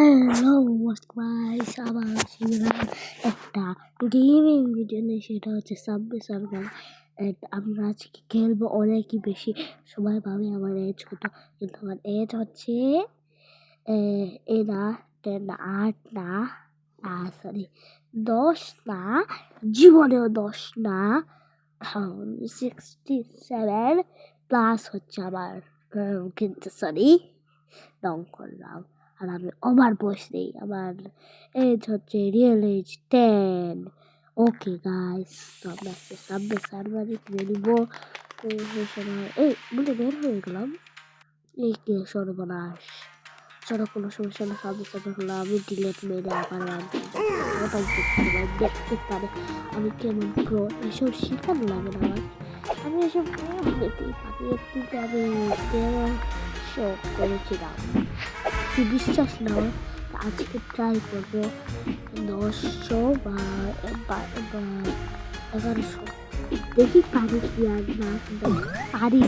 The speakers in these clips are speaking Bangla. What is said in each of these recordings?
হ্যালো গাইস, আবার ছিলাম একটা গেমিং ভিডিও নিয়ে। সেটা হচ্ছে সাবওয়ে সার্ফার। আমরা আজকে খেলবো অনেকই বেশি। সবাই ভাবে আমার এজ কত, কিন্তু আমার এজ হচ্ছে এরা 8 না, সরি 10 না, জীবনেও 10 না, 67 প্লাস হচ্ছে আমার। কিন্তু সরি রং করলাম। আর আমি ওভার বয়স নেই, আমার এজ হচ্ছে রিয়েল এজ 10। ওকে গাইস, তো আমরা সাবওয়ে সার্ভারে কিনে নিব। এই বলে বের হয়ে গেলাম। এই কে সর্বনাশ। চলো, কোনো সমস্যা না, সাবওয়ে সার্ভার হলো। আমি ডিলেট মেরে আবার দেখতে পারে আমি কেমন প্রো। এসব শেখানো লাগে না আমার, আমি এসব দেখতেই পারি। একটু আমি শখ করেছিলাম, কি বিশ্বাস নাও। আজকে ট্রাই করবো 900 বা 1100। দেখি পারি কি আর না, কিন্তু পারি।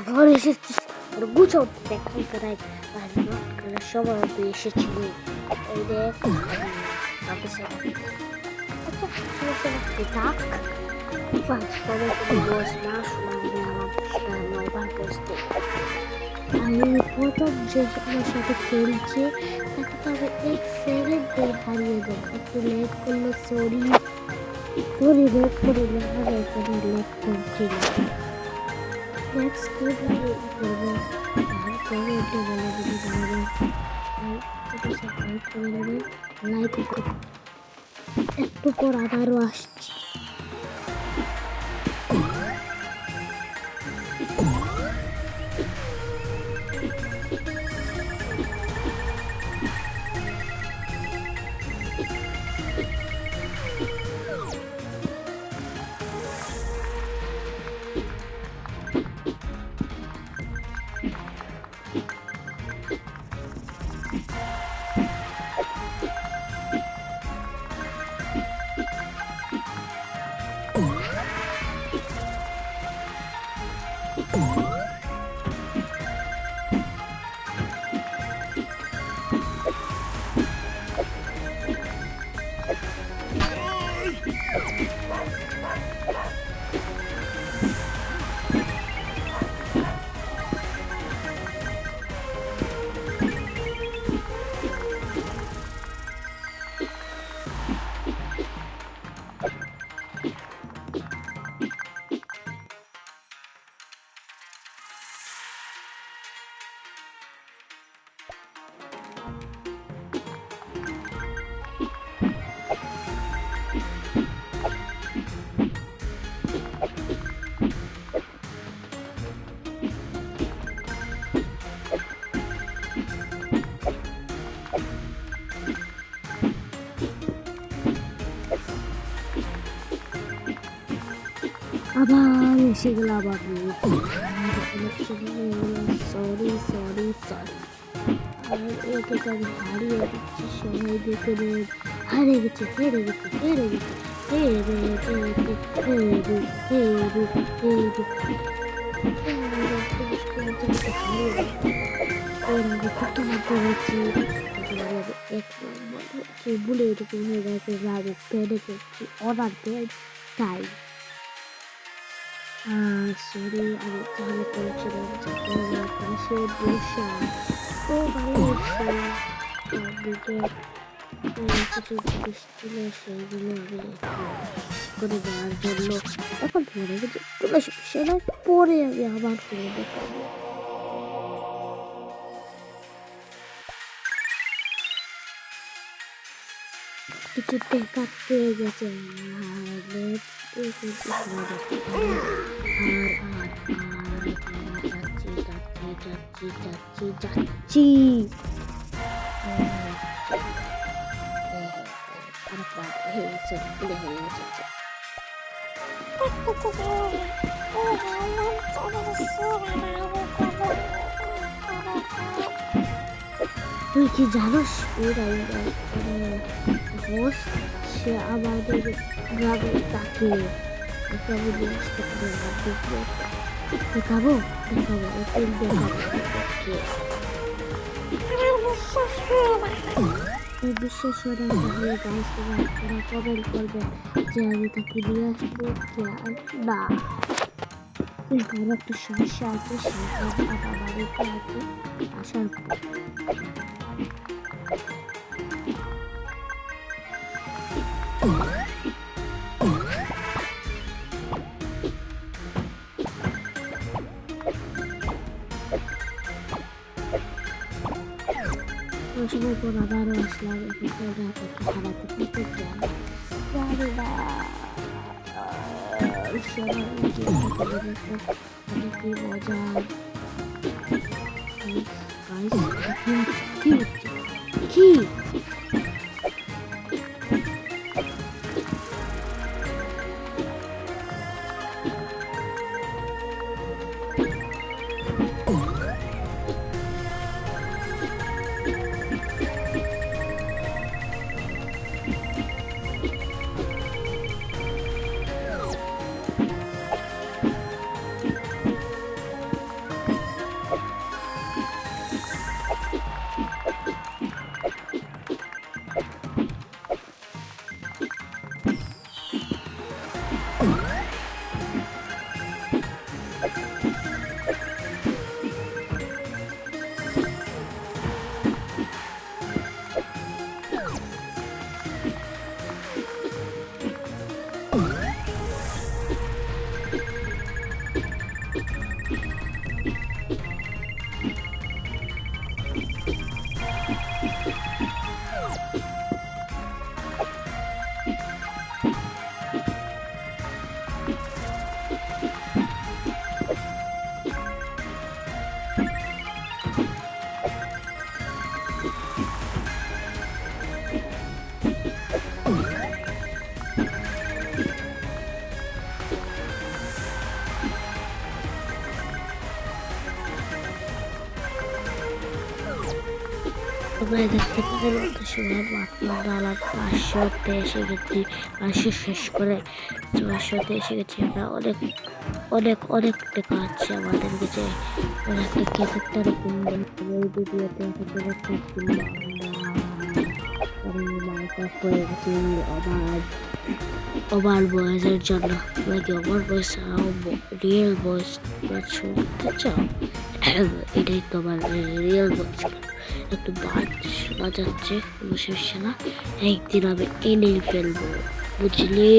ঘরে এসেছি, গুছো দেখাই করাই সময় তুই এসেছিলি। এই দেখ আমি প্রথম যে আমার সাথে খেলছে তাকে তো আমি 1 সেকেন্ডে হারিয়ে যাবো। একটু লেট করলো, সরি লেট করে লেট করছিল। নেক্সট করবো তারপরে এটা বলে দিতে পারবে লাইক করো। একটু পর আবারও আসছি। আবার এসে গেল, আবার সরি আর এটাকে আমি হারিয়ে দিচ্ছি। সবাই দেখে হারিয়ে গেছে, হেরে গেছে বলে এরকম হয়ে গেছে। রাগে পেরে করছি অর্ডার দেয় তাই। সরি, আমি তাহলে করেছিলাম পাশে বসা। তো ভালো হচ্ছে কিছু জিনিস ছিল, সেইগুলো আমি করে দেওয়ার জন্য এখন মনে গেছে কোনো সমস্যা নয়, পরে আমি আবার করে দেখাবো। কিছু টেকা পেয়ে গেছে। যাচ্ছি তুই কি জানোস সে আমাদের গ্রামে তাকে ওকে আমি নিয়ে আসতে পারি আমার দেখাবো দেখাবো ওকে দেখাবো এই বিশ্বাস হয় না তাহলে গাইস তোমরা কমেন্ট করবে যে আমি তাকে নিয়ে আসবো কি না। আমার একটা সমস্যা আছে সেই কারণে আমার বাড়িতে আছে আসার পর ওই সময় পর আবারও আসলাম এখন রাতকে হারাতে পেতে জানি না কি মজা কি কি তোমরা দেখতে পাবেন অত সময় মাত্র ডালার 500-তে এসে গেছি 500 শেষ করে 400-তে এসে গেছি আমরা অনেক অনেক অনেক টাকা আছে আমাদের কাছে একটা ক্যারেক্টার কিনবো এই ভিডিওতে মাইক্রোফোন গেছি ওভার বয়সের জন্য নাকি ওভার বয়স রিয়েল বয়স শুনতে চাও এটাই তোমার রিয়েল বয়স একটু শোনা যাচ্ছে সমস্যা না একদিন আমি এনে ফেলবো বুঝলি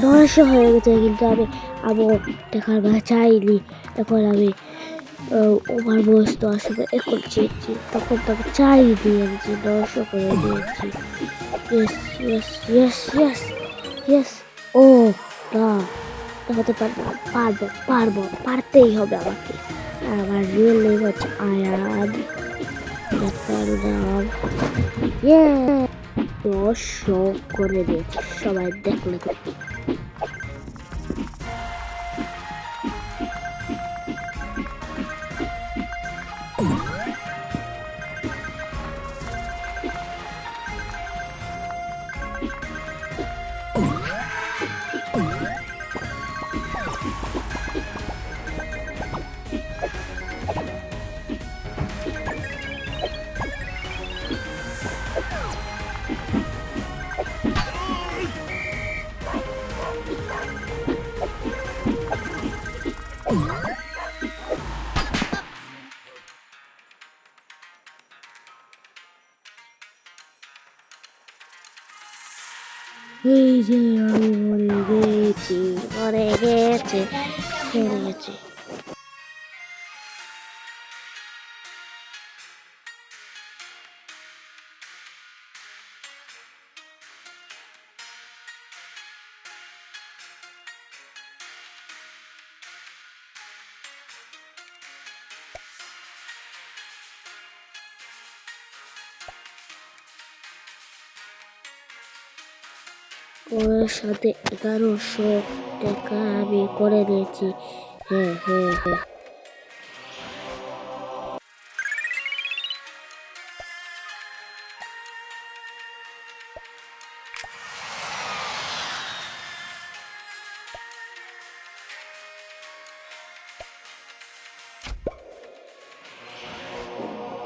নয়শো হয়ে গেছে কিন্তু আমি দেখার চাইনি এখন আমি ওভার বয়স তো আসলে এখন চেয়েছি তখন তো আমি চাই দিয়েছি 900 করে দিয়েছি ইয়েস ইয়েস ইয়েস ইয়েস ও না হতে পারবো পারতেই হবে আমাকে আমার রিয়েল নেম হচ্ছে আয়ান নাম ইয়ে 900 করে দিয়েছি সবাই দেখলে তো এই যে আমি মরে গেছে হেরে গেছে ওর সাথে 1100 টাকা আমি করে দিয়েছি। হ্যাঁ হ্যাঁ হ্যাঁ।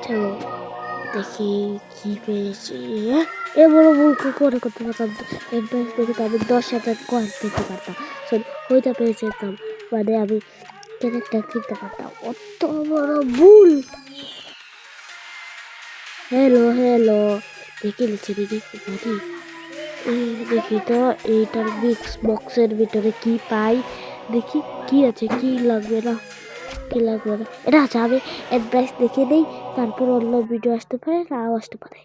চলো দেখি কি পেয়েছি। এ বড় ভুল করে করতে পারতাম। অ্যাডভান্স থেকে তো আমি 10,000 কয়েন পেতে পারতাম, সরি ওইটা পেয়ে যেতাম, মানে আমি ক্যারেক্টার কিনতে পারতাম। অত বড় ভুল। হ্যালো হ্যালো, দেখে নিচ্ছে দেখি পারি। দেখি তো এইটার মিক্স বক্সের ভিতরে কি পাই, দেখি কি আছে, কি লাগবে না কি লাগবে না। এটা আছে, আমি অ্যাডভাইস দেখে নেই, তারপর অন্য ভিডিও আসতে পারে, নাও আসতে পারে।